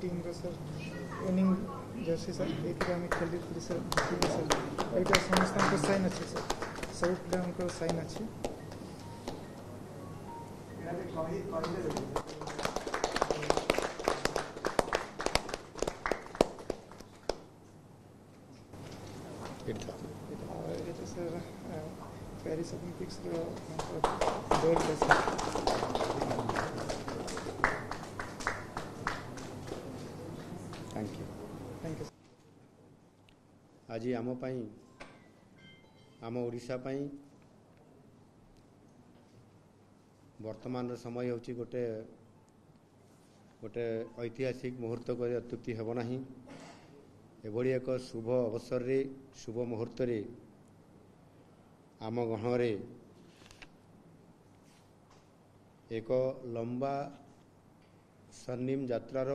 Team रो sir winning Jersey sir ये आम खेली सर सर यहाँ समस्त साइन अच्छे सर सब प्लेयर साइन अच्छे sir Paris Olympics gold thank you आज आम ओडिशा पाई वर्तमान समय होची गोटे गोटे ऐतिहासिक मुहूर्त को अत्युक्ति हेब नाही एभली एक शुभ अवसर रे शुभ मुहूर्त रे आम गहण एक लंबा स्वर्णिम यात्रार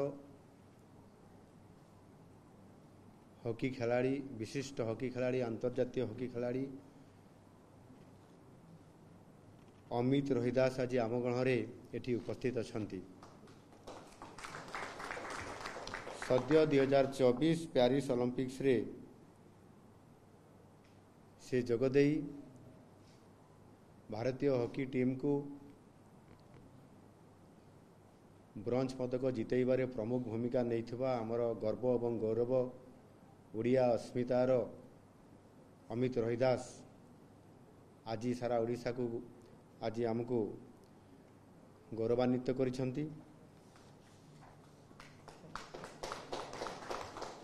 हॉकी खिलाड़ी विशिष्ट हॉकी खिलाड़ी अंतर्जातीय हॉकी खिलाड़ी अमित रोहिदास आज आम गहण एठी उपस्थित अछंती। सद्य 2024 पेरिस ओलंपिक्स रे से जोगदेई भारतीय हॉकी टीम को ब्रोंज पदक जितेबारे प्रमुख भूमिका नहीं आमर गर्व और गौरव ओडिया अस्मितार अमित रोहिदास आज सारा ओडिशा को आज आमको गौरवान्वित करिसेंती।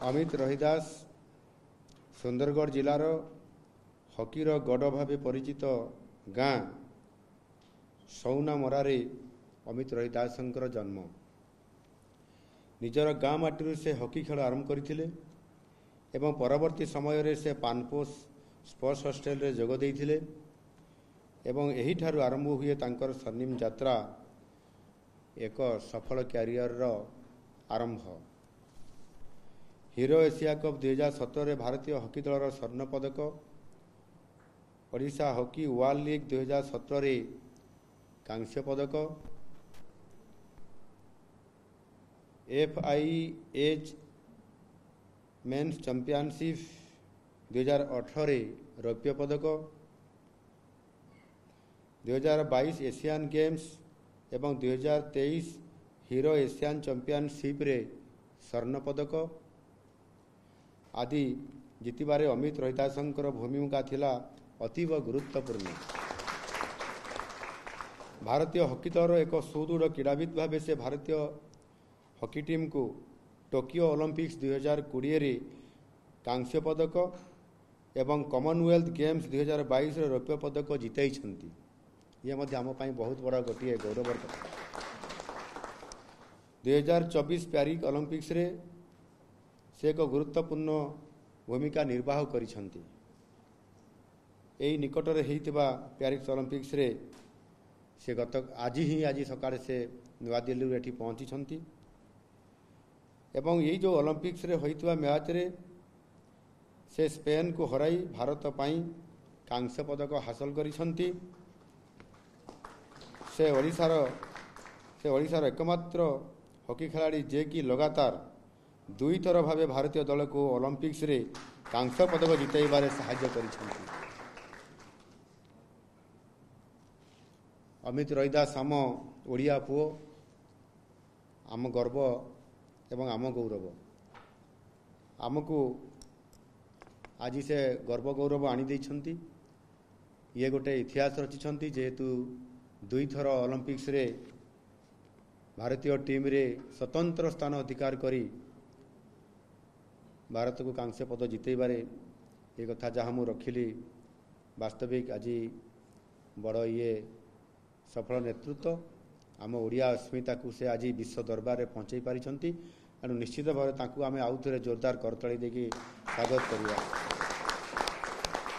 अमित रोहिदास सुंदरगढ़ जिलार हॉकीर गढ़ भाव परिचित गाँ सौना मरारे अमित रोहिदासंकर जन्म। निजर गाँ माटी से हॉकी खेल आरंभ करथिले एवं परवर्ती समय रे से पानपोस स्पोर्ट्स हॉस्टेल रे जोग देइथिले एवं एही ठारु आरंभ हुए तांकर स्वर्णिम यात्रा एक सफल कैरियर रो आरंभ। हीरो एशिया कप 2017 रे भारतीय हॉकी दलर स्वर्ण पदक, ओडिशा हॉकी वर्ल्ड लीग 2017 रे कांस्य पदक, FIH मेन्स चैंपियनशिप 2018 रे रौप्य पदक, 2022 एशियन गेम्स एवं 2023 हीरो एशियन चैंपियनशिप रे स्वर्ण पदक आदि जितबारे अमित रोहिदासंकर भूमिका थिला अतीव गुरुत्वपूर्ण। भारतीय हॉकी दलर एक सुदृढ़ क्रीड़ाविद भाव से भारतीय हॉकी टीम को टोकियो ओलंपिक्स 2020 रे कांस्य पदक एवं कॉमनवेल्थ गेम्स 2022 रे रौप्य पदक जिताई। ये मध्य आम बहुत बड़ा गोटे गौरवर कथा। 2024 पेरिस ओलंपिक्स रे से एक गुरुत्वपूर्ण भूमिका निर्वाह करिसेंती। एई निकट रे हेइतिबा पेरिस ओलंपिक्स रे से आज सकाळे से नवा दिल्ली रे एठी पहुंची छंती एवं यही जो ओलंपिक्स रे होइतिबा मैच रे से स्पेन को हराई भारत पाई कांस्य पदक हासिल करिसेंती। से ओडिशार एकमात्र हॉकी खिलाड़ी जे कि लगातार दुई थर भाव भारतीय दल को ओलंपिक्स रे कांस्य पदक जिताइबारे सहायता करिसेंती। अमित रोहिदास आम ओडिया पुओ, आम गर्व एवं आम गौरव। आमको आज से गर्व गौरव आनी देइछंती। ये गोटे इतिहास रचिछंती जेहेतु दुई थर ओलंपिक्स रे भारतीय टीम रे स्वतंत्र स्थान अधिकार करी भारत को कांस्य पद जितेबारे ये कथा जहाँ मु रखिली वास्तविक आज बड़ ये सफल नेतृत्व आम ओडिया अस्मिता को से आज विश्व दरबार में पहुँचाई पारिछंती। एणु निश्चित भाव आम आउ थे जोरदार करताली देकी स्वागत करिया।